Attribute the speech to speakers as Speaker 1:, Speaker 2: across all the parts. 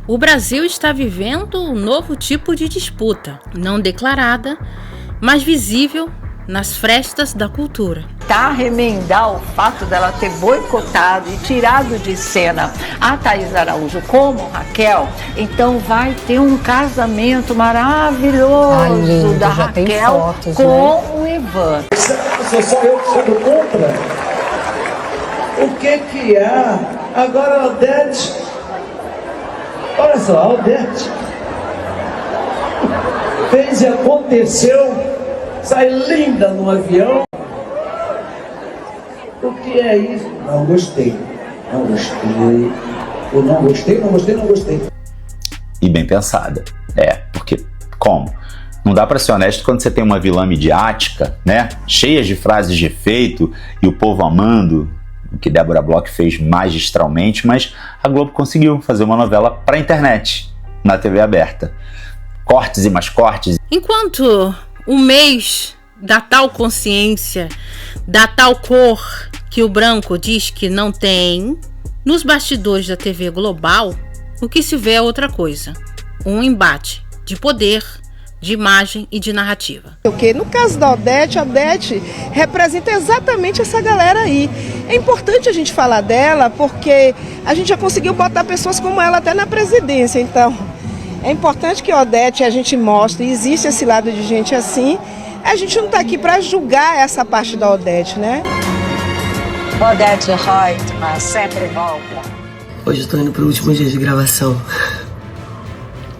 Speaker 1: O Brasil está vivendo um novo tipo de disputa, não declarada, mas visível nas frestas da cultura.
Speaker 2: Tá remendar o fato dela ter boicotado e tirado de cena a Taís Araújo como Raquel, então vai ter um casamento maravilhoso
Speaker 3: lindo,
Speaker 2: da
Speaker 3: já tem
Speaker 2: Raquel
Speaker 3: fotos,
Speaker 2: com o Ivan.
Speaker 4: Sou só eu que sou contra? O que há? Agora a Odete, olha só, a Odete fez e aconteceu. Sai linda no avião. O que é isso? Não gostei. Não gostei. Eu não gostei, não gostei, não gostei.
Speaker 5: E bem pensada. Porque como? Não dá pra ser honesto quando você tem uma vilã midiática, né? Cheia de frases de efeito e o povo amando, o que Débora Bloch fez magistralmente, mas a Globo conseguiu fazer uma novela pra internet, na TV aberta. Cortes e mais cortes.
Speaker 1: Enquanto o mês da tal consciência, da tal cor que o branco diz que não tem, nos bastidores da TV global, o que se vê é outra coisa. Um embate de poder, de imagem e de narrativa.
Speaker 6: Porque no caso da Odete, a Odete representa exatamente essa galera aí. É importante a gente falar dela porque a gente já conseguiu botar pessoas como ela até na presidência, então é importante que a Odete a gente mostre, existe esse lado de gente assim. A gente não está aqui para julgar essa parte da Odete, né?
Speaker 2: Odete Reutemann sempre volta.
Speaker 7: Hoje eu tô indo pro último dia de gravação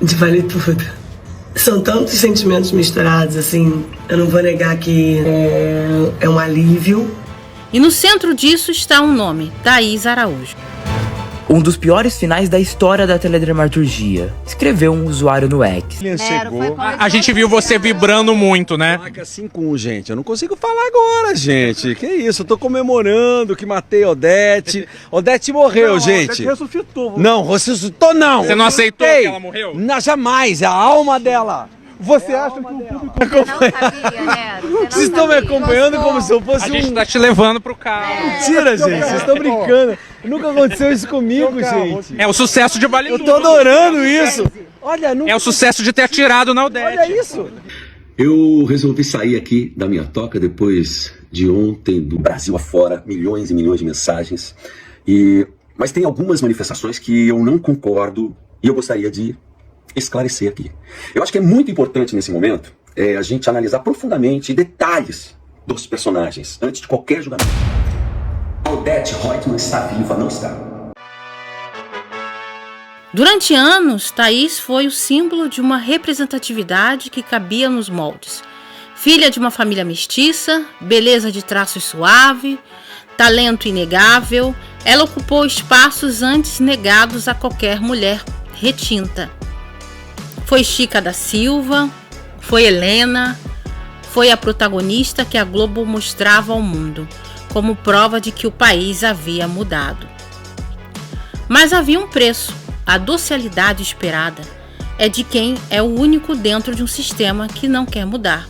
Speaker 7: de Vale Tudo. São tantos sentimentos misturados, assim, eu não vou negar que é um alívio.
Speaker 1: E no centro disso está um nome, Taís Araújo.
Speaker 8: Um dos piores finais da história da teledramaturgia, escreveu um usuário no X.
Speaker 9: Chegou. A gente viu você vibrando muito, né?
Speaker 10: Placa 5-1, gente. Eu não consigo falar agora, gente. Que isso? Eu tô comemorando que matei Odete. Odete morreu, não, gente. Odete
Speaker 4: ressuscitou.
Speaker 10: Não, ressuscitou não.
Speaker 9: Você não aceitou que ela morreu?
Speaker 10: Não, jamais. A alma dela.
Speaker 4: Você acha que o público
Speaker 10: Vocês estão me acompanhando como se eu fosse
Speaker 9: A gente tá te levando pro carro.
Speaker 10: Mentira, gente. Vocês estão brincando. Nunca aconteceu isso comigo, gente.
Speaker 9: É o sucesso de Vale Tudo.
Speaker 10: Eu tô adorando isso. Olha,
Speaker 9: nunca... É o sucesso de ter atirado na Odete.
Speaker 10: Olha isso.
Speaker 11: Eu resolvi sair aqui da minha toca depois de ontem, do Brasil afora, milhões e milhões de mensagens. Mas tem algumas manifestações que eu não concordo e eu gostaria de esclarecer aqui. Eu acho que é muito importante nesse momento a gente analisar profundamente detalhes dos personagens antes de qualquer julgamento. Odete Reutemann está viva, não está?
Speaker 1: Durante anos, Thaís foi o símbolo de uma representatividade que cabia nos moldes. Filha de uma família mestiça, beleza de traços suave, talento inegável, ela ocupou espaços antes negados a qualquer mulher retinta. Foi Chica da Silva, foi Helena, foi a protagonista que a Globo mostrava ao mundo, como prova de que o país havia mudado. Mas havia um preço, a docilidade esperada é de quem é o único dentro de um sistema que não quer mudar.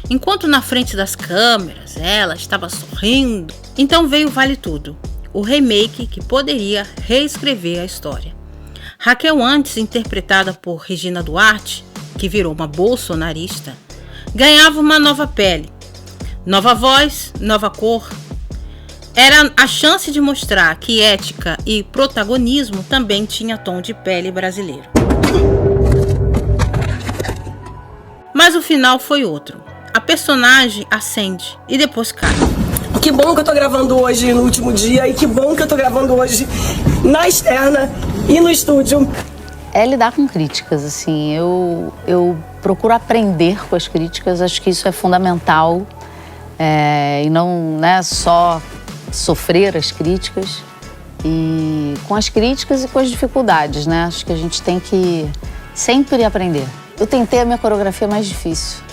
Speaker 1: Enquanto na frente das câmeras ela estava sorrindo, então veio Vale Tudo, o remake que poderia reescrever a história. Raquel, antes interpretada por Regina Duarte, que virou uma bolsonarista, ganhava uma nova pele, nova voz, nova cor. Era a chance de mostrar que ética e protagonismo também tinha tom de pele brasileiro. Mas o final foi outro. A personagem acende e depois cai.
Speaker 7: Que bom que eu tô gravando hoje no último dia e que bom que eu tô gravando hoje na externa e no estúdio.
Speaker 3: É lidar com críticas, assim. Eu procuro aprender com as críticas, acho que isso é fundamental. E não é só sofrer as críticas. E com as críticas e com as dificuldades, né? Acho que a gente tem que sempre aprender. Eu tentei a minha coreografia mais difícil.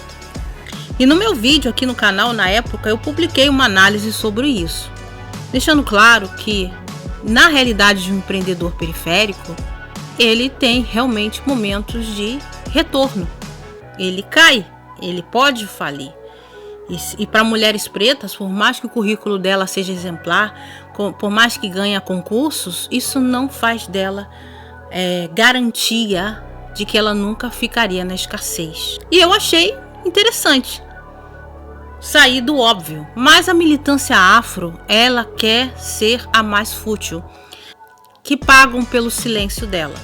Speaker 1: E no meu vídeo aqui no canal, na época, eu publiquei uma análise sobre isso, deixando claro que, na realidade de um empreendedor periférico, ele tem realmente momentos de retorno. Ele cai, ele pode falir. E para mulheres pretas, por mais que o currículo dela seja exemplar, por mais que ganhe concursos, isso não faz dela garantia de que ela nunca ficaria na escassez. E eu achei interessante sair do óbvio, mas a militância afro, ela quer ser a mais fútil, que pagam pelo silêncio dela,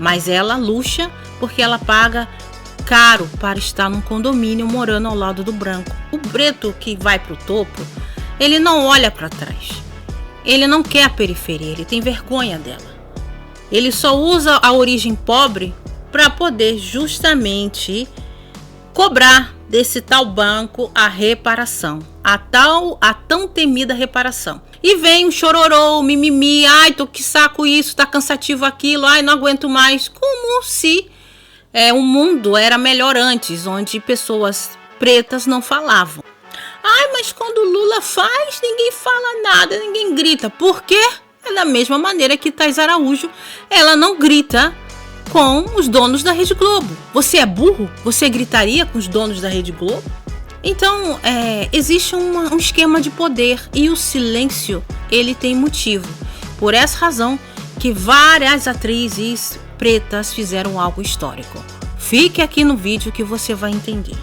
Speaker 1: mas ela luxa porque ela paga caro para estar num condomínio morando ao lado do branco. O preto que vai para o topo, ele não olha para trás, ele não quer a periferia, ele tem vergonha dela, ele só usa a origem pobre para poder justamente cobrar desse tal banco a reparação, a tão temida reparação. E vem o chororô, o mimimi, ai, tô que saco isso, tá cansativo aquilo, ai, não aguento mais, como se o mundo era melhor antes, onde pessoas pretas não falavam. Ai, mas quando o Lula faz, ninguém fala nada, ninguém grita. Por quê? É da mesma maneira que Taís Araújo, ela não grita com os donos da Rede Globo. Você é burro? Você gritaria com os donos da Rede Globo? Então, existe um esquema de poder e o silêncio, ele tem motivo. Por essa razão que várias atrizes pretas fizeram algo histórico. Fique aqui no vídeo que você vai entender.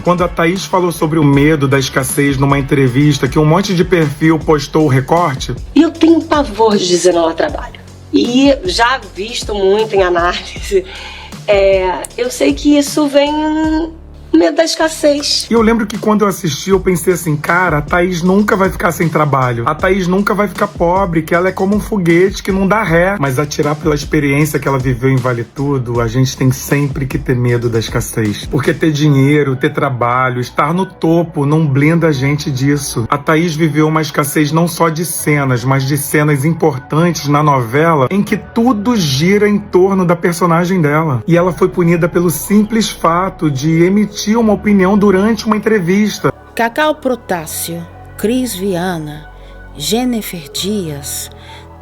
Speaker 12: Quando a Thaís falou sobre o medo da escassez numa entrevista que um monte de perfil postou o recorte...
Speaker 7: E eu tenho pavor de dizer não ao trabalho. E já visto muito em análise, eu sei que isso vem medo da escassez.
Speaker 12: E eu lembro que quando eu assisti, eu pensei assim, cara, a Thaís nunca vai ficar sem trabalho. A Thaís nunca vai ficar pobre, que ela é como um foguete que não dá ré. Mas atirar pela experiência que ela viveu em Vale Tudo, a gente tem sempre que ter medo da escassez. Porque ter dinheiro, ter trabalho, estar no topo não blinda a gente disso. A Thaís viveu uma escassez não só de cenas, mas de cenas importantes na novela em que tudo gira em torno da personagem dela. E ela foi punida pelo simples fato de emitir uma opinião durante uma entrevista.
Speaker 1: Cacau Protásio, Cris Viana, Jennifer Dias,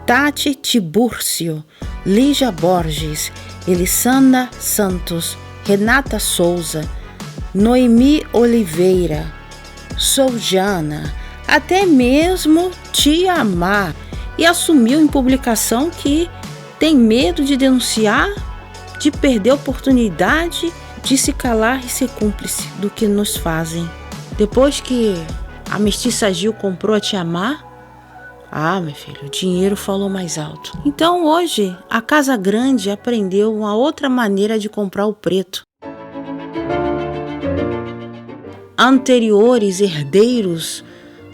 Speaker 1: Tati Tibúrcio, Lígia Borges, Elissandra Santos, Renata Souza, Noemi Oliveira, Soljana, até mesmo Tia Amar, e assumiu em publicação que tem medo de denunciar, de perder a oportunidade de se calar e ser cúmplice do que nos fazem. Depois que a mestiça Gil comprou a Tia Amar, meu filho, o dinheiro falou mais alto. Então hoje a Casa Grande aprendeu uma outra maneira de comprar o preto. Anteriores herdeiros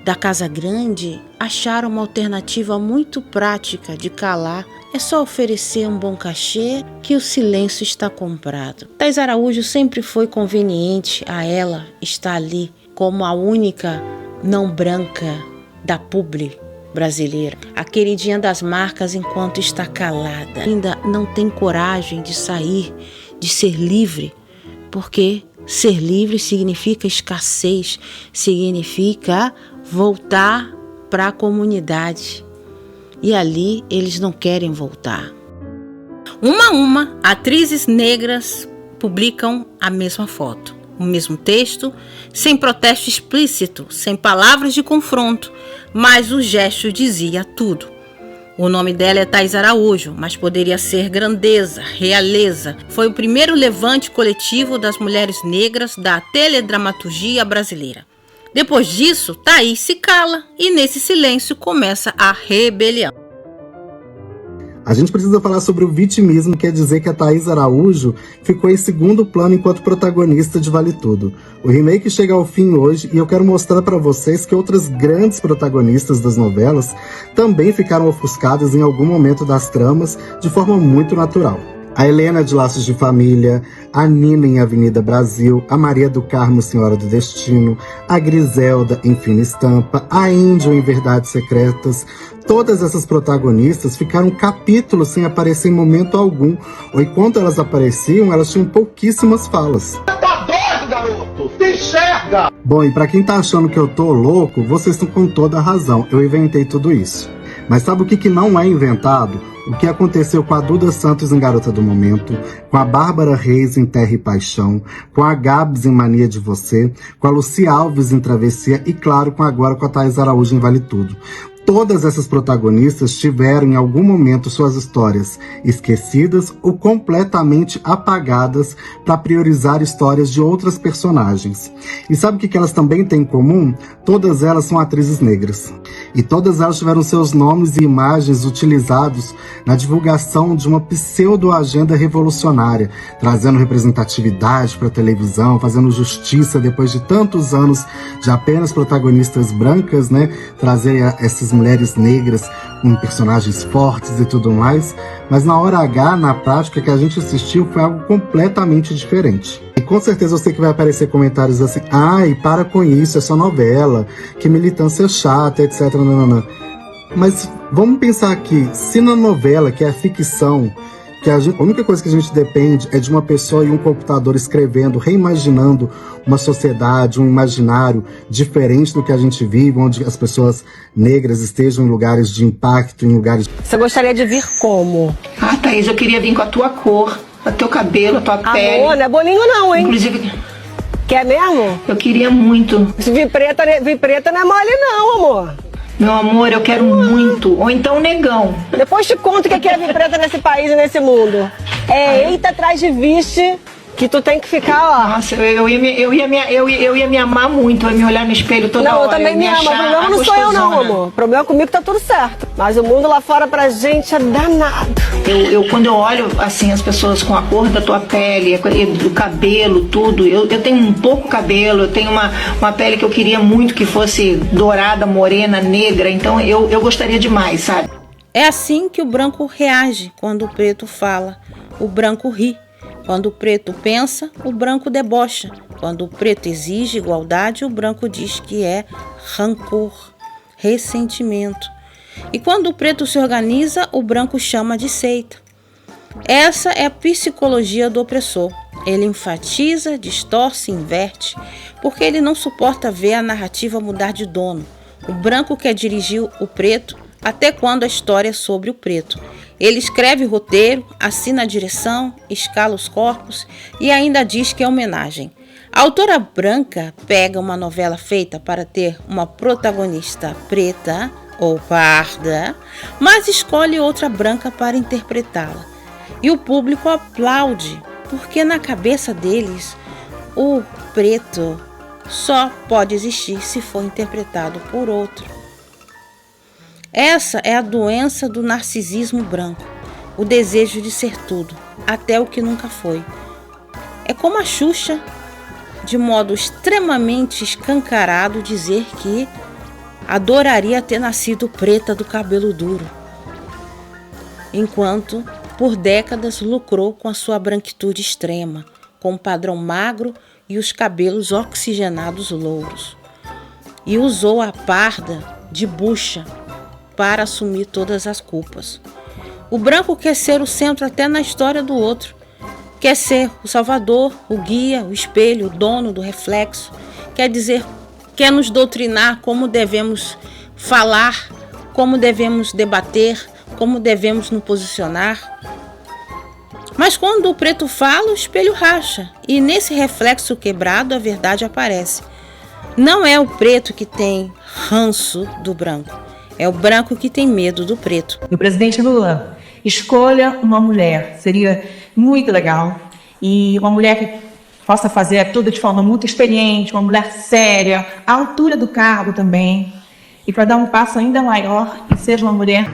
Speaker 1: da Casa Grande acharam uma alternativa muito prática de calar. É só oferecer um bom cachê que o silêncio está comprado. Taís Araújo sempre foi conveniente a ela estar ali como a única não branca da publi brasileira. A queridinha das marcas enquanto está calada. Ainda não tem coragem de sair, de ser livre, porque ser livre significa escassez, significa voltar para a comunidade. E ali eles não querem voltar. Uma a uma, atrizes negras publicam a mesma foto, o mesmo texto, sem protesto explícito, sem palavras de confronto, mas o gesto dizia tudo. O nome dela é Taís Araújo, mas poderia ser grandeza, realeza. Foi o primeiro levante coletivo das mulheres negras da teledramaturgia brasileira. Depois disso, Thaís se cala e nesse silêncio começa a rebelião.
Speaker 13: A gente precisa falar sobre o vitimismo, quer dizer que a Taís Araújo ficou em segundo plano enquanto protagonista de Vale Tudo. O remake chega ao fim hoje e eu quero mostrar para vocês que outras grandes protagonistas das novelas também ficaram ofuscadas em algum momento das tramas de forma muito natural. A Helena de Laços de Família, a Nina em Avenida Brasil, a Maria do Carmo, Senhora do Destino, a Griselda em Fina Estampa, a Índio em Verdades Secretas. Todas essas protagonistas ficaram capítulos sem aparecer em momento algum, ou enquanto elas apareciam, elas tinham pouquíssimas falas.
Speaker 14: Tá doido, garoto? Te enxerga!
Speaker 13: Bom, e pra quem tá achando que eu tô louco, vocês estão com toda a razão, eu inventei tudo isso. Mas sabe o que não é inventado? O que aconteceu com a Duda Santos em Garota do Momento, com a Bárbara Reis em Terra e Paixão, com a Gabs em Mania de Você, com a Lucy Alves em Travessia e, claro, agora com a Taís Araújo em Vale Tudo. Todas essas protagonistas tiveram em algum momento suas histórias esquecidas ou completamente apagadas para priorizar histórias de outras personagens. E sabe o que elas também têm em comum? Todas elas são atrizes negras. E todas elas tiveram seus nomes e imagens utilizados na divulgação de uma pseudo-agenda revolucionária, trazendo representatividade para a televisão, fazendo justiça depois de tantos anos de apenas protagonistas brancas, né? Trazerem essas mulheres negras com personagens fortes e tudo mais, mas na hora H, na prática, que a gente assistiu foi algo completamente diferente. E com certeza eu sei que vai aparecer comentários assim, ai, para com isso, é só novela, que militância chata, etc. Não. Mas vamos pensar aqui, se na novela, que é a ficção, que a única coisa que a gente depende é de uma pessoa e um computador escrevendo, reimaginando uma sociedade, um imaginário diferente do que a gente vive, onde as pessoas negras estejam em lugares de impacto, em lugares...
Speaker 6: Você gostaria de vir como?
Speaker 2: Ah, Thaís, eu queria vir com a tua cor, o teu cabelo, a tua pele.
Speaker 6: Amor, não é boninho não, hein?
Speaker 2: Inclusive...
Speaker 6: Quer mesmo?
Speaker 2: Eu queria muito.
Speaker 6: Vir preta não é mole não, amor.
Speaker 2: Meu amor, eu quero muito. Ou então negão.
Speaker 6: Depois te conto o que é vir preta nesse país e nesse mundo. É eita atrás de viste que tu tem que ficar, ó.
Speaker 2: Nossa, eu ia me amar muito, eu ia me olhar no espelho toda hora.
Speaker 6: Não, eu também me amo. O problema não sou eu não, amor. O problema comigo tá tudo certo. Mas o mundo lá fora pra gente é danado.
Speaker 2: Quando eu olho, assim, as pessoas com a cor da tua pele, do cabelo, tudo, eu tenho um pouco cabelo, eu tenho uma pele que eu queria muito que fosse dourada, morena, negra, então eu gostaria demais, sabe?
Speaker 1: É assim que o branco reage quando o preto fala. O branco ri. Quando o preto pensa, o branco debocha. Quando o preto exige igualdade, o branco diz que é rancor, ressentimento. E quando o preto se organiza, o branco chama de seita. Essa é a psicologia do opressor. Ele enfatiza, distorce, inverte, porque ele não suporta ver a narrativa mudar de dono. O branco quer dirigir o preto até quando a história é sobre o preto. Ele escreve o roteiro, assina a direção, escala os corpos e ainda diz que é homenagem. A autora branca pega uma novela feita para ter uma protagonista preta ou parda, mas escolhe outra branca para interpretá-la. E o público aplaude, porque na cabeça deles, o preto só pode existir se for interpretado por outro. Essa é a doença do narcisismo branco, o desejo de ser tudo, até o que nunca foi. É como a Xuxa, de modo extremamente escancarado, dizer que adoraria ter nascido preta do cabelo duro, enquanto por décadas lucrou com a sua branquitude extrema, com o padrão magro e os cabelos oxigenados louros, e usou a parda de bucha para assumir todas as culpas. O branco quer ser o centro até na história do outro. Quer ser o salvador, o guia, o espelho, o dono do reflexo. Quer nos doutrinar como devemos falar, como devemos debater, como devemos nos posicionar. Mas quando o preto fala, o espelho racha. E nesse reflexo quebrado, a verdade aparece. Não é o preto que tem ranço do branco. É o branco que tem medo do preto.
Speaker 15: O presidente Lula, escolha uma mulher. Seria muito legal. E uma mulher que possa fazer tudo de forma muito experiente, uma mulher séria, à altura do cargo também. E para dar um passo ainda maior, que seja uma mulher.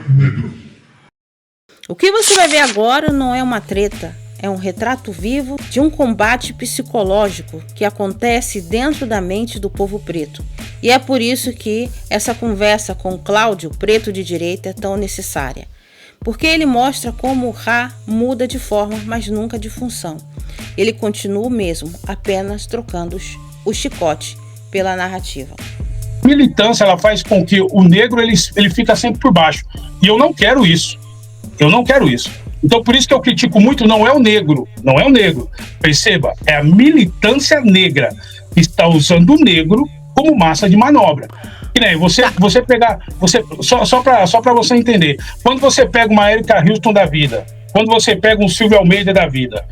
Speaker 1: O que você vai ver agora não é uma treta. É um retrato vivo de um combate psicológico que acontece dentro da mente do povo preto. E é por isso que essa conversa com Cláudio, preto de direita, é tão necessária. Porque ele mostra como o Ra muda de forma, mas nunca de função. Ele continua o mesmo, apenas trocando o chicote pela narrativa.
Speaker 16: Militância, ela faz com que o negro ele fica sempre por baixo. E eu não quero isso. Eu não quero isso. Então, por isso que eu critico muito, não é o negro. Perceba, é a militância negra que está usando o negro como massa de manobra. E, né, você pegar, só para você entender, quando você pega uma Erika Houston da vida, quando você pega um Silvio Almeida da vida,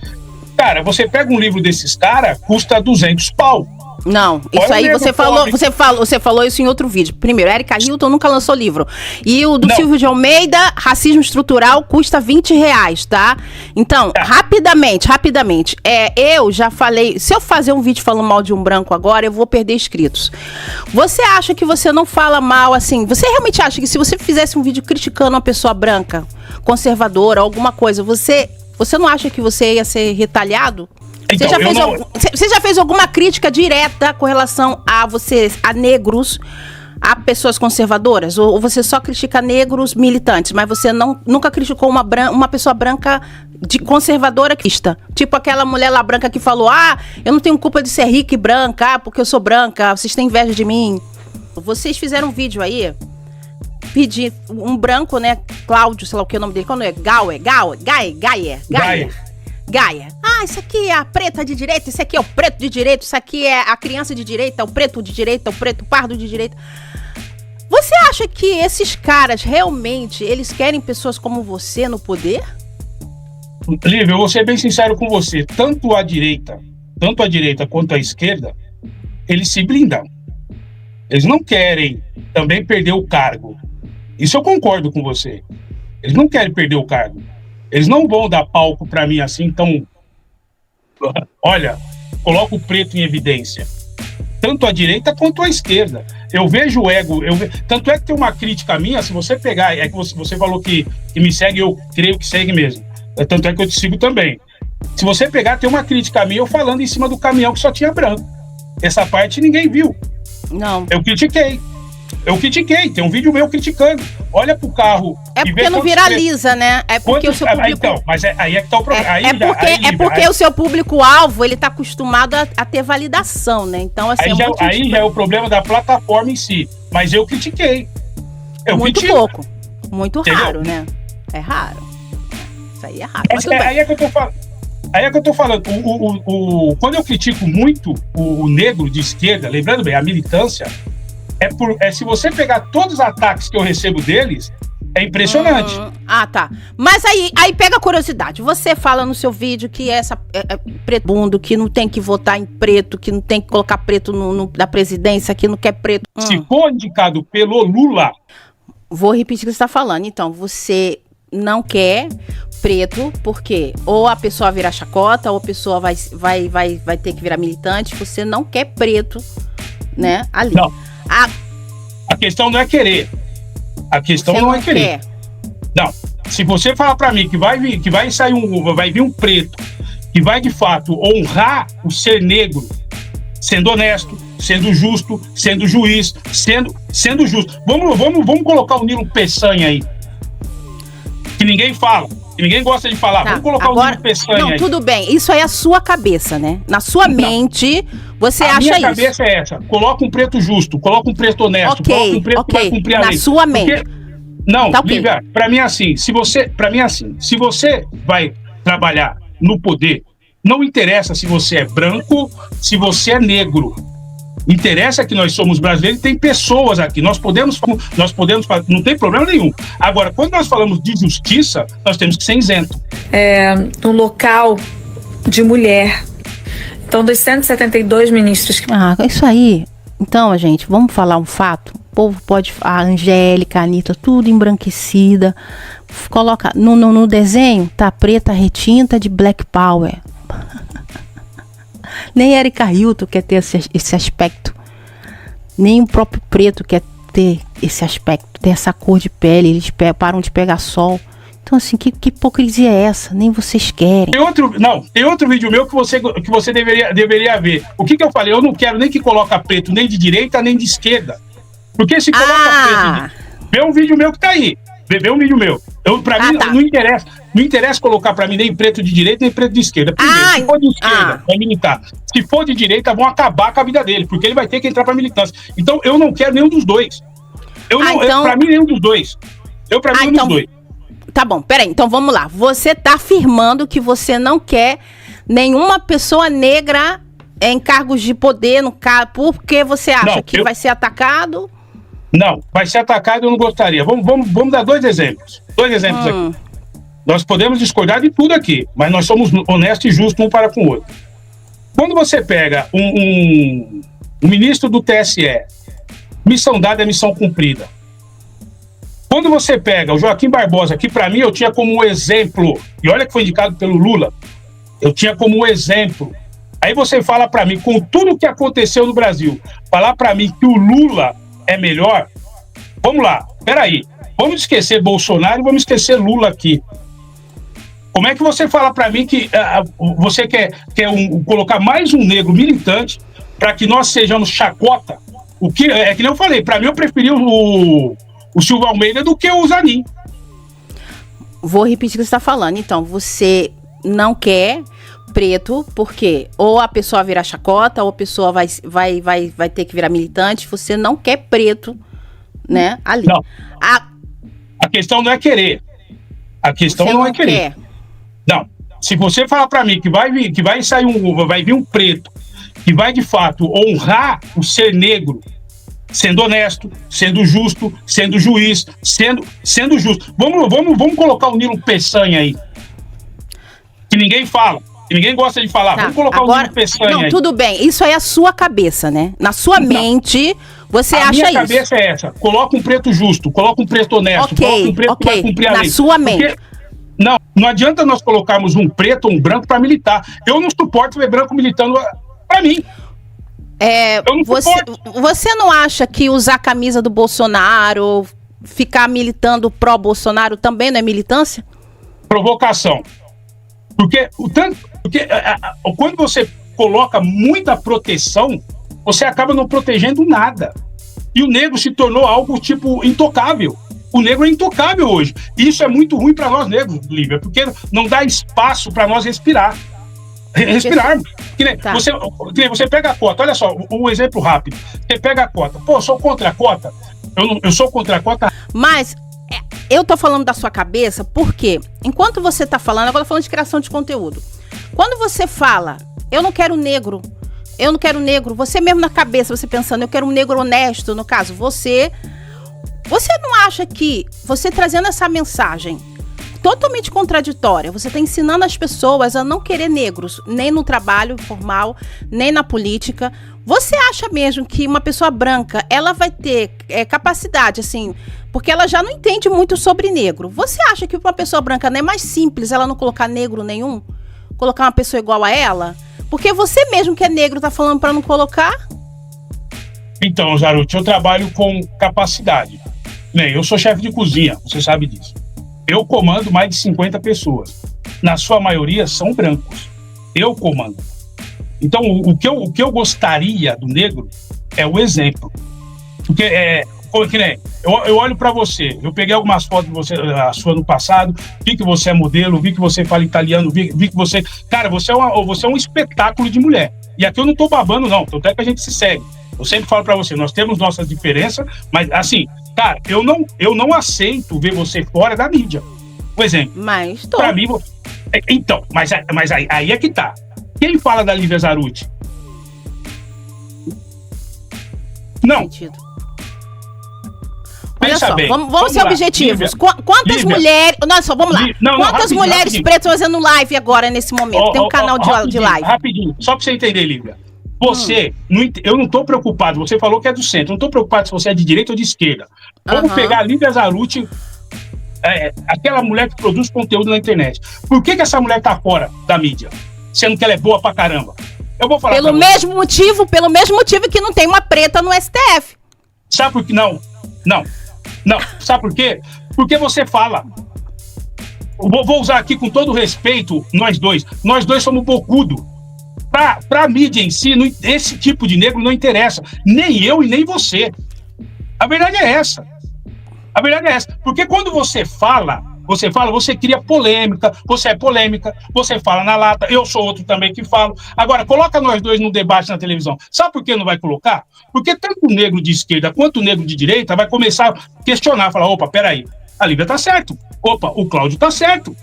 Speaker 16: cara, você pega um livro desses caras, custa 200 pau.
Speaker 1: Não, isso aí você falou isso em outro vídeo. Primeiro, Erika Hilton nunca lançou livro. E o do Silvio de Almeida, Racismo Estrutural, custa R$20, tá? Então, rapidamente, eu já falei, se eu fazer um vídeo falando mal de um branco agora, eu vou perder inscritos. Você acha que você não fala mal, assim, você realmente acha que se você fizesse um vídeo criticando uma pessoa branca, conservadora, alguma coisa, você não acha que você ia ser retalhado? Então, você já fez alguma crítica direta com relação a negros, a pessoas conservadoras? Ou você só critica negros militantes, mas você nunca criticou uma pessoa branca de conservadora cristã? Tipo aquela mulher lá branca que falou, eu não tenho culpa de ser rica e branca, porque eu sou branca, vocês têm inveja de mim. Vocês fizeram um vídeo aí, pedir um branco, né, Cláudio, sei lá o que é o nome dele, quando é Gaia. Isso aqui é a preta de direita, isso aqui é o preto de direita, isso aqui é a criança de direita, o preto de direita, o preto pardo de direita. Você acha que esses caras realmente, eles querem pessoas como você no poder?
Speaker 16: Lívia, eu vou ser bem sincero com você. Tanto a direita quanto a esquerda, eles se blindam. Eles não querem também perder o cargo. Isso eu concordo com você. Eles não querem perder o cargo. Eles não vão dar palco pra mim assim, então... Olha, coloca o preto em evidência. Tanto a direita quanto a esquerda. Eu vejo o ego... Tanto é que tem uma crítica minha, se você pegar... É que você falou que me segue, eu creio que segue mesmo. Tanto é que eu te sigo também. Se você pegar, tem uma crítica minha, eu falando em cima do caminhão que só tinha branco. Essa parte ninguém viu.
Speaker 1: Não.
Speaker 16: Eu critiquei, tem um vídeo meu criticando. Olha pro carro.
Speaker 1: É porque não viraliza, né? É porque o seu público...
Speaker 16: Então, mas aí é que tá o problema.
Speaker 1: É porque o seu público-alvo, ele tá acostumado a ter validação, né? Então, assim...
Speaker 16: Aí já é o problema da plataforma em si. Mas eu critiquei.
Speaker 1: Muito pouco. Muito raro, né? É raro. Isso aí é raro.
Speaker 16: Aí é que eu tô falando. Quando eu critico muito o negro de esquerda, lembrando bem, a militância... se você pegar todos os ataques que eu recebo deles, é impressionante.
Speaker 1: Tá. Mas aí pega a curiosidade. Você fala no seu vídeo que preto mundo, que não tem que votar em preto, que não tem que colocar preto na presidência, que não quer preto.
Speaker 16: Se for indicado pelo Lula...
Speaker 1: Vou repetir o que você está falando. Então, você não quer preto, porque ou a pessoa vira chacota, ou a pessoa vai ter que virar militante. Você não quer preto, né, ali.
Speaker 16: Não. A questão não é querer. A questão não é querer. Não. Se você falar pra mim que vai vir um preto que vai de fato honrar o ser negro, sendo honesto, sendo justo, sendo juiz, sendo justo. Vamos colocar o Nilo Peçanha aí. Que ninguém fala. Que ninguém gosta de falar. Vamos colocar o Nilo Peçanha aí.
Speaker 1: Tudo bem. Isso aí é a sua cabeça, né? Na sua mente, você acha isso. A minha
Speaker 16: cabeça é essa. Coloca um preto justo, coloca um preto honesto, coloca um preto que vai cumprir a lei.
Speaker 1: Na sua mente.
Speaker 16: Não, Lívia, pra mim assim, se você vai trabalhar no poder, não interessa se você é branco, se você é negro. Interessa que nós somos brasileiros e tem pessoas aqui. Nós podemos, não tem problema nenhum. Agora, quando nós falamos de justiça, nós temos que ser isento.
Speaker 17: Um local de mulher. Então, dos 172 ministros...
Speaker 1: Isso aí. Então, gente, vamos falar um fato. O povo pode... A Angélica, a Anitta, tudo embranquecida. Coloca... No desenho, tá preta retinta de Black Power. Nem Erika Hilton quer ter esse aspecto. Nem o próprio preto quer ter esse aspecto, ter essa cor de pele. Eles param de pegar sol. Então, assim, que hipocrisia é essa? Nem vocês querem.
Speaker 16: Tem outro vídeo meu que você deveria ver. O que eu falei? Eu não quero nem que coloque preto nem de direita, nem de esquerda. Porque se coloca preto... Vê um vídeo meu que tá aí. Vê um vídeo meu. Pra mim, não interessa. Não interessa colocar pra mim nem preto de direita, nem preto de esquerda. Primeiro, se for de esquerda, vai militar. Se for de direita, vão acabar com a vida dele, porque ele vai ter que entrar pra militância. Então, eu não quero nenhum dos dois. Pra mim, nenhum dos dois. Nenhum dos dois.
Speaker 1: Tá bom, peraí, então vamos lá. Você tá afirmando que você não quer nenhuma pessoa negra em cargos de poder, porque você acha que vai ser atacado?
Speaker 16: Não, vai ser atacado, eu não gostaria. Vamos dar dois exemplos. Aqui. Nós podemos discordar de tudo aqui, mas nós somos honestos e justos um para com o outro. Quando você pega o ministro do TSE, missão dada é missão cumprida. Quando você pega o Joaquim Barbosa, que para mim eu tinha como um exemplo, e olha que foi indicado pelo Lula, eu tinha como um exemplo. Aí você fala para mim, com tudo que aconteceu no Brasil, falar para mim que o Lula é melhor, vamos lá, peraí, vamos esquecer Bolsonaro e vamos esquecer Lula aqui. Como é que você fala para mim que você quer colocar mais um negro militante para que nós sejamos chacota? O que é que nem eu falei, para mim eu preferi o Silva Almeida do que o Zanin.
Speaker 1: Vou repetir o que você está falando. Então, você não quer preto porque ou a pessoa vira chacota ou a pessoa vai ter que virar militante. Você não quer preto, né? Ali.
Speaker 16: Não. A questão não é querer. A questão não é querer.
Speaker 1: Quer.
Speaker 16: Não. Se você falar para mim que vai vir um preto que vai de fato honrar o ser negro, sendo honesto, sendo justo, sendo juiz, sendo justo. Vamos colocar o Nilo Peçanha aí. Que ninguém fala, que ninguém gosta de falar.
Speaker 1: Tá,
Speaker 16: vamos colocar o Nilo Peçanha aí.
Speaker 1: Não, tudo bem. Isso aí é a sua cabeça, né? Na sua mente, você acha isso.
Speaker 16: A minha cabeça é essa. Coloca um preto justo, coloca um preto honesto, coloca um preto que vai cumprir a lei.
Speaker 1: Na sua mente.
Speaker 16: Não adianta nós colocarmos um preto ou um branco para militar. Eu não suporto ver branco militando para mim.
Speaker 1: Você não acha que usar a camisa do Bolsonaro, ficar militando pró-Bolsonaro também não é militância?
Speaker 16: Provocação. Porque quando você coloca muita proteção, você acaba não protegendo nada. E o negro se tornou algo tipo intocável. O negro é intocável hoje. E isso é muito ruim para nós negros, Lívia, porque não dá espaço para nós respirar. Respirarmos. Você pega a cota, olha só, um exemplo rápido. Você pega a cota. Pô, eu sou contra a cota. Eu sou contra a cota.
Speaker 1: Mas eu tô falando da sua cabeça porque, enquanto você tá falando, agora falando de criação de conteúdo. Quando você fala, eu não quero negro, você mesmo na cabeça, você pensando, eu quero um negro honesto, no caso, você não acha que você trazendo essa mensagem totalmente contraditória, você está ensinando as pessoas a não querer negros, nem no trabalho formal, nem na política. Você acha mesmo que uma pessoa branca, ela vai ter capacidade, assim, porque ela já não entende muito sobre negro. Você acha que uma pessoa branca não é mais simples ela não colocar negro nenhum? Colocar uma pessoa igual a ela? Porque você mesmo que é negro tá falando para não colocar?
Speaker 16: Então, Zaruti, eu trabalho com capacidade. Eu sou chefe de cozinha, você sabe disso. Eu comando mais de 50 pessoas. Na sua maioria são brancos. Eu comando. Então, o que eu gostaria do negro é o exemplo. Porque eu olho para você, eu peguei algumas fotos de você, a sua no passado, vi que você é modelo, vi que você fala italiano, vi que você... Cara, você é um espetáculo de mulher. E aqui eu não tô babando, não. Tanto é que a gente se segue. Eu sempre falo para você, nós temos nossas diferenças, mas assim... Cara, eu não aceito ver você fora da mídia. Por exemplo.
Speaker 1: Mas tô.
Speaker 16: Pra mim, então, mas aí é que tá. Quem fala da Lívia Zaruti? Não.
Speaker 1: Sentido. Olha só, vamos ser objetivos. Quantas mulheres... Nossa, vamos lá. Quantas mulheres pretas fazendo live agora, nesse momento? Tem um canal de live.
Speaker 16: Rapidinho, só pra você entender, Lívia. Você, eu não tô preocupado, você falou que é do centro, eu não tô preocupado se você é de direita ou de esquerda. Vamos pegar a Lívia Zaruti, aquela mulher que produz conteúdo na internet. Por que essa mulher tá fora da mídia? Sendo que ela é boa pra caramba. Eu vou falar
Speaker 1: pelo mesmo motivo que não tem uma preta no STF.
Speaker 16: Sabe por que não? Não. Sabe por quê? Porque você fala. Vou usar aqui com todo respeito, nós dois somos bocudo. Pra mídia em si, esse tipo de negro não interessa. Nem eu e nem você. A verdade é essa. Porque quando você fala, você cria polêmica, você é polêmica, você fala na lata, eu sou outro também que falo. Agora, coloca nós dois num debate na televisão. Sabe por que não vai colocar? Porque tanto o negro de esquerda quanto o negro de direita vai começar a questionar, falar, opa, peraí, a Lívia tá certo. Opa, o Cláudio tá certo.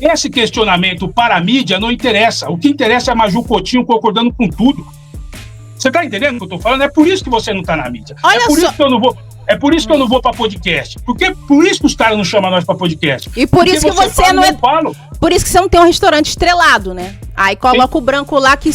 Speaker 16: Esse questionamento para a mídia não interessa. O que interessa é a Maju Coutinho concordando com tudo. Você tá entendendo o que eu tô falando? É por isso que você não tá na mídia.
Speaker 1: Olha
Speaker 16: isso que eu não vou. É por isso que eu não vou pra podcast. Por isso que os caras não chamam nós pra podcast.
Speaker 1: E por isso que você não é. Por isso que você não tem um restaurante estrelado, né? Aí coloca o branco lá que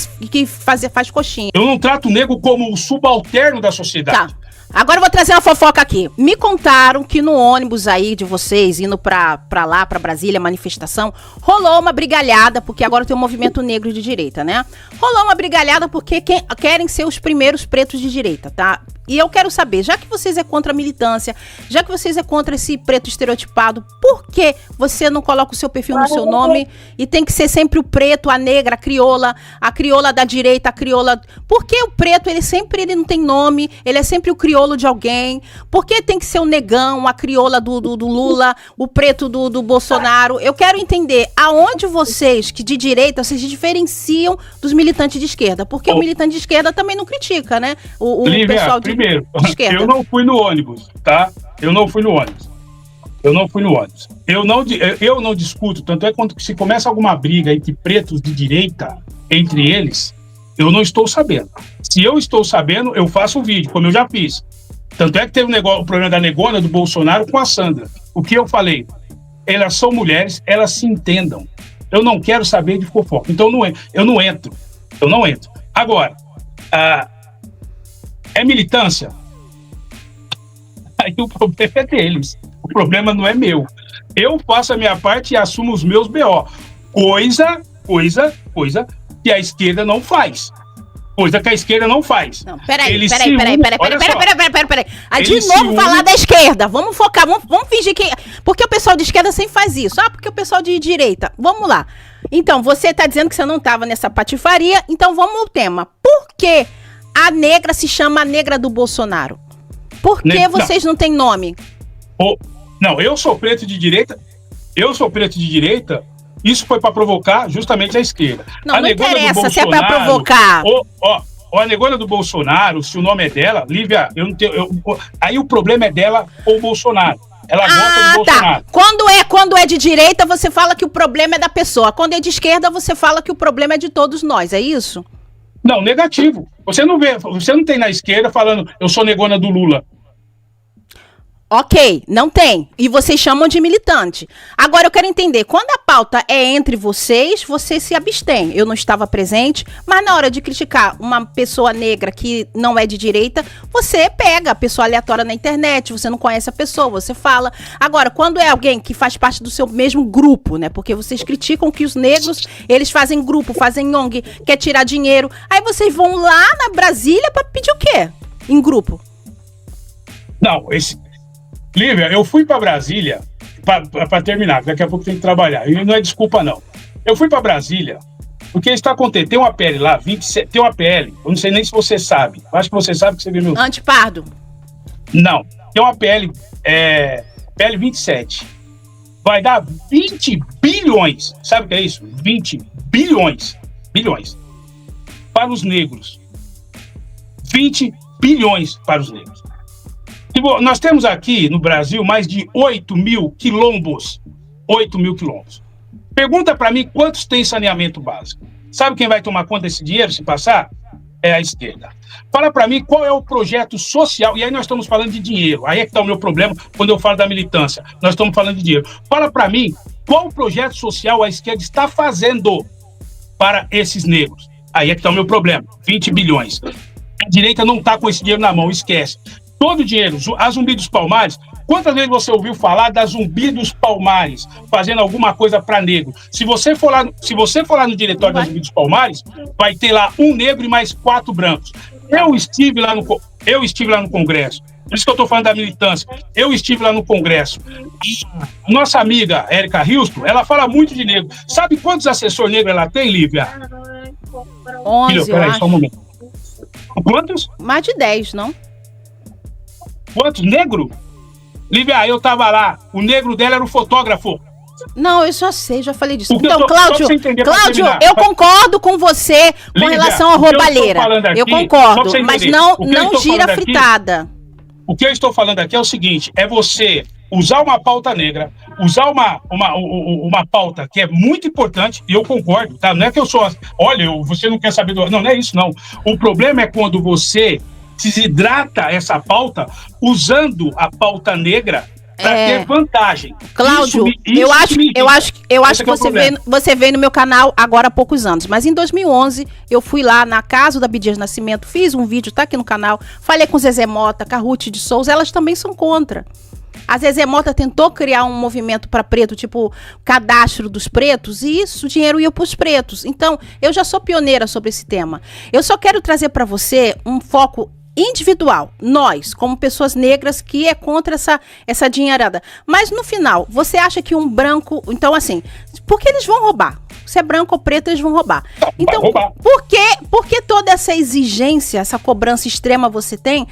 Speaker 1: faz coxinha.
Speaker 16: Eu não trato o negro como o subalterno da sociedade.
Speaker 1: Tá. Agora eu vou trazer uma fofoca aqui. Me contaram que no ônibus aí de vocês, indo pra lá, pra Brasília, manifestação, rolou uma brigalhada, porque agora tem um movimento negro de direita, né? Rolou uma brigalhada porque querem ser os primeiros pretos de direita, tá? E eu quero saber, já que vocês é contra a militância, já que vocês é contra esse preto estereotipado, por que você não coloca o seu perfil no seu nome e tem que ser sempre o preto, a negra, a crioula da direita, a crioula... Por que o preto, ele não tem nome, ele é sempre o crioulo de alguém? Por que tem que ser o negão, a crioula do Lula, o preto do Bolsonaro? Eu quero entender aonde vocês, que de direita, vocês diferenciam dos militantes de esquerda, porque o militante de esquerda também não critica, né? O pessoal de...
Speaker 16: Primeiro,
Speaker 1: esquerda.
Speaker 16: Eu não fui no ônibus, tá? Eu não fui no ônibus. Eu não discuto, tanto é quando se começa alguma briga entre pretos de direita, entre eles, eu não estou sabendo. Se eu estou sabendo, eu faço um vídeo, como eu já fiz. Tanto é que teve o problema da negona do Bolsonaro com a Sandra. O que eu falei? Elas são mulheres, elas se entendam. Eu não quero saber de fofoca. Então eu não entro. Agora, é militância? Aí o problema é deles. O problema não é meu. Eu faço a minha parte e assumo os meus BO. Coisa que a esquerda não faz.
Speaker 1: Não, peraí. De novo falar da esquerda. Vamos focar, vamos fingir que... Porque o pessoal de esquerda sempre faz isso. Porque o pessoal de direita... Vamos lá. Então, você tá dizendo que você não tava nessa patifaria. Então, vamos ao tema. Por que a negra se chama a negra do Bolsonaro? Por que vocês não têm nome?
Speaker 16: Não, eu sou preto de direita. Isso foi para provocar justamente a esquerda.
Speaker 1: Não interessa se é para provocar.
Speaker 16: A negona do Bolsonaro, se o nome é dela, Lívia, eu não tenho. Aí o problema é dela ou o Bolsonaro. Ela gosta do Bolsonaro.
Speaker 1: Quando é de direita, você fala que o problema é da pessoa. Quando é de esquerda, você fala que o problema é de todos nós, é isso?
Speaker 16: Não, negativo. Você não tem na esquerda falando, eu sou negona do Lula.
Speaker 1: Ok, não tem. E vocês chamam de militante. Agora eu quero entender, quando a pauta é entre vocês, você se abstém. Eu não estava presente, mas na hora de criticar uma pessoa negra que não é de direita, você pega a pessoa aleatória na internet, você não conhece a pessoa, você fala. Agora, quando é alguém que faz parte do seu mesmo grupo, né? Porque vocês criticam que os negros, eles fazem grupo, fazem ONG, quer tirar dinheiro. Aí vocês vão lá na Brasília pra pedir o quê? Em grupo.
Speaker 16: Não, Lívia, eu fui para Brasília, para terminar, daqui a pouco tem que trabalhar, e não é desculpa não. Eu fui para Brasília, porque está acontecendo, tem uma PL lá, 27, tem uma PL, eu não sei nem se você sabe, acho que você sabe que você viu meu...
Speaker 1: Antipardo.
Speaker 16: Não, tem uma PL 27, vai dar 20 bilhões, sabe o que é isso? 20 bilhões para os negros. 20 bilhões para os negros. Nós temos aqui no Brasil mais de 8 mil quilombos. 8 mil quilombos. Pergunta para mim quantos tem saneamento básico. Sabe quem vai tomar conta desse dinheiro se passar? É a esquerda. Fala para mim qual é o projeto social. E aí nós estamos falando de dinheiro. Aí é que está o meu problema quando eu falo da militância. Nós estamos falando de dinheiro. Fala para mim qual projeto social a esquerda está fazendo para esses negros. Aí é que está o meu problema. 20 bilhões. A direita não está com esse dinheiro na mão, esquece. Todo o dinheiro, a Zumbi dos Palmares, quantas vezes você ouviu falar da Zumbi dos Palmares fazendo alguma coisa para negro? Se você for lá no diretório da Zumbi dos Palmares, vai ter lá um negro e mais 4 brancos. Eu estive lá no Congresso. Por isso que eu estou falando da militância. Eu estive lá no Congresso. Nossa amiga Érica Houston, ela fala muito de negro. Sabe quantos assessores negros ela tem, Lívia?
Speaker 1: 11,
Speaker 16: peraí, só um momento. Quantos?
Speaker 1: Mais de 10, não?
Speaker 16: Quantos? Negro? Lívia, eu tava lá. O negro dela era o fotógrafo.
Speaker 1: Não, eu já sei, já falei disso.
Speaker 16: Porque
Speaker 1: então, Cláudio, eu concordo com você com
Speaker 16: Lívia,
Speaker 1: relação à roubalheira. Eu concordo, mas não gira a fritada.
Speaker 16: O que eu estou falando aqui é o seguinte, é você usar uma pauta negra, usar uma pauta que é muito importante, e eu concordo, tá? Não é que eu sou... Olha, você não quer saber do... Não é isso, não. O problema é quando você desidrata essa pauta usando a pauta negra para ter vantagem.
Speaker 1: Cláudio, eu acho que você veio no meu canal agora há poucos anos, mas em 2011 eu fui lá na casa da Abdias Nascimento, fiz um vídeo, tá aqui no canal, falei com Zezé Mota, com a Ruth de Souza, elas também são contra. A Zezé Mota tentou criar um movimento para preto, tipo cadastro dos pretos, e isso, o dinheiro ia para os pretos. Então, eu já sou pioneira sobre esse tema. Eu só quero trazer para você um foco individual, nós, como pessoas negras, que é contra essa dinheirada. Mas no final, você acha que um branco... Então, assim, porque eles vão roubar? Se é branco ou preto, eles vão roubar. Então, por que toda essa exigência, essa cobrança extrema você tem?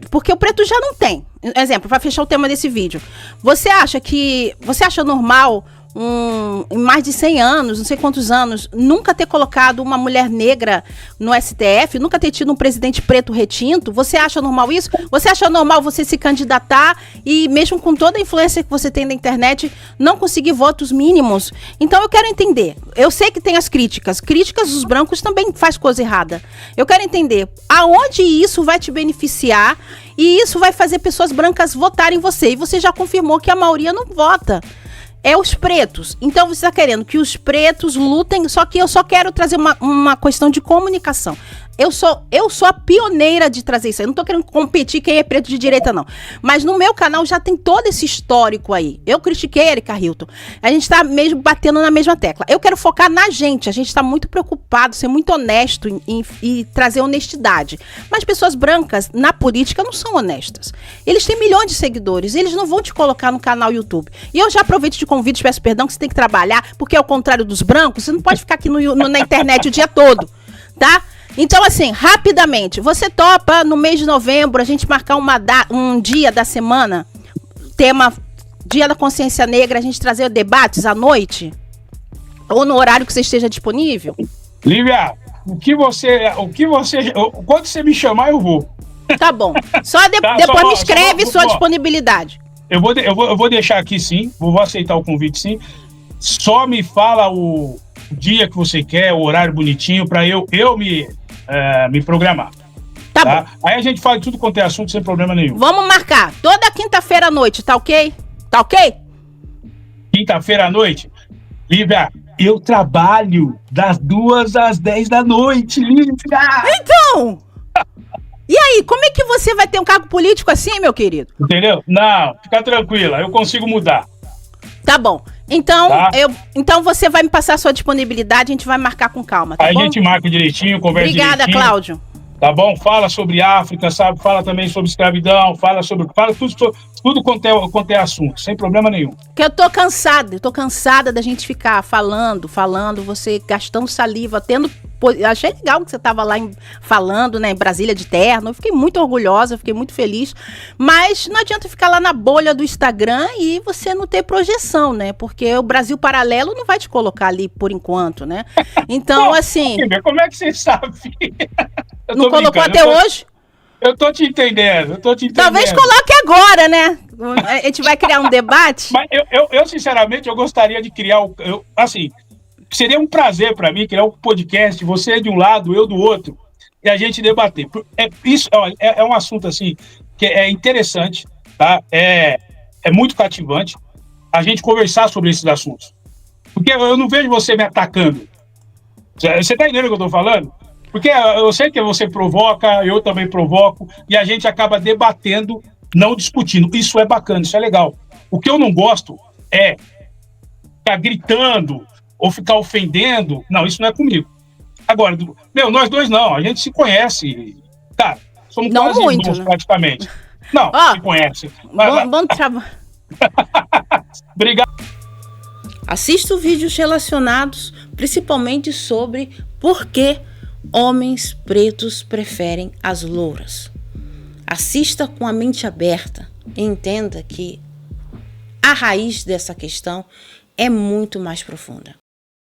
Speaker 1: Porque o preto já não tem. Exemplo, para fechar o tema desse vídeo. Você acha normal... em mais de 100 anos, não sei quantos anos, nunca ter colocado uma mulher negra no STF, nunca ter tido um presidente preto retinto? Você acha normal isso? Você acha normal você se candidatar e mesmo com toda a influência que você tem na internet, não conseguir votos mínimos? Então eu quero entender, eu sei que tem as críticas dos brancos também faz coisa errada. Eu quero entender aonde isso vai te beneficiar e isso vai fazer pessoas brancas votarem em você, e você já confirmou que a maioria não vota. É os pretos. Então você está querendo que os pretos lutem, só que eu só quero trazer uma questão de comunicação. Eu sou a pioneira de trazer isso. Eu não tô querendo competir quem é preto de direita, não. Mas no meu canal já tem todo esse histórico aí. Eu critiquei a Erika Hilton. A gente tá mesmo batendo na mesma tecla. Eu quero focar na gente. A gente tá muito preocupado, ser muito honesto e trazer honestidade. Mas pessoas brancas na política não são honestas. Eles têm milhões de seguidores. Eles não vão te colocar no canal YouTube. E eu já aproveito de convite, peço perdão, que você tem que trabalhar, porque ao contrário dos brancos, você não pode ficar aqui na internet o dia todo, tá? Então, assim, rapidamente, você topa no mês de novembro a gente marcar um dia da semana, tema Dia da Consciência Negra, a gente trazer debates à noite? Ou no horário que você esteja disponível?
Speaker 16: Lívia, quando você me chamar, eu vou.
Speaker 1: Tá bom. Depois me escreve sua disponibilidade.
Speaker 16: Eu vou deixar aqui, sim. Vou aceitar o convite, sim. Só me fala o dia que você quer, o horário bonitinho, para eu me programar.
Speaker 1: Tá bom.
Speaker 16: Aí a gente fala tudo quanto é assunto sem problema nenhum.
Speaker 1: Vamos marcar. Toda quinta-feira à noite, tá ok? Tá ok?
Speaker 16: Quinta-feira à noite? Lívia, eu trabalho das 2 às 10 da noite, Lívia!
Speaker 1: Então! E aí, como é que você vai ter um cargo político assim, meu querido?
Speaker 16: Entendeu? Não, fica tranquila, eu consigo mudar.
Speaker 1: Tá bom. Então, então você vai me passar a sua disponibilidade, a gente vai marcar com calma, tá
Speaker 16: aí
Speaker 1: bom?
Speaker 16: A gente marca direitinho, conversa direitinho.
Speaker 1: Obrigada, Cláudio.
Speaker 16: Tá bom? Fala sobre África, sabe? Fala também sobre escravidão, fala tudo quanto é assunto, sem problema nenhum.
Speaker 1: Porque eu tô cansada da gente ficar falando, você gastando saliva, achei legal que você tava lá falando, né, em Brasília de terno. Eu fiquei muito orgulhosa, fiquei muito feliz. Mas não adianta ficar lá na bolha do Instagram e você não ter projeção, né? Porque o Brasil Paralelo não vai te colocar ali por enquanto, né? Então, assim...
Speaker 16: Como é que você sabe?
Speaker 1: Não colocou até hoje?
Speaker 16: Eu tô te entendendo.
Speaker 1: Talvez coloque agora, né? A gente vai criar um debate.
Speaker 16: Mas eu sinceramente, eu gostaria de criar... assim, seria um prazer para mim criar um podcast, você de um lado, eu do outro, e a gente debater. É um assunto, assim, que é interessante, tá? É muito cativante a gente conversar sobre esses assuntos. Porque eu não vejo você me atacando. Você tá entendendo o que eu tô falando? Porque eu sei que você provoca, eu também provoco, e a gente acaba debatendo, não discutindo. Isso é bacana, isso é legal. O que eu não gosto é ficar gritando ou ficar ofendendo. Não, isso não é comigo. Agora, nós dois não, a gente se conhece. Tá, somos
Speaker 1: não
Speaker 16: quase
Speaker 1: muito,
Speaker 16: irmãos,
Speaker 1: né?
Speaker 16: praticamente. Não, se conhece.
Speaker 1: Bom trabalho.
Speaker 16: Obrigado.
Speaker 1: Assista vídeos relacionados, principalmente sobre por que homens pretos preferem as louras. Assista com a mente aberta e entenda que a raiz dessa questão é muito mais profunda.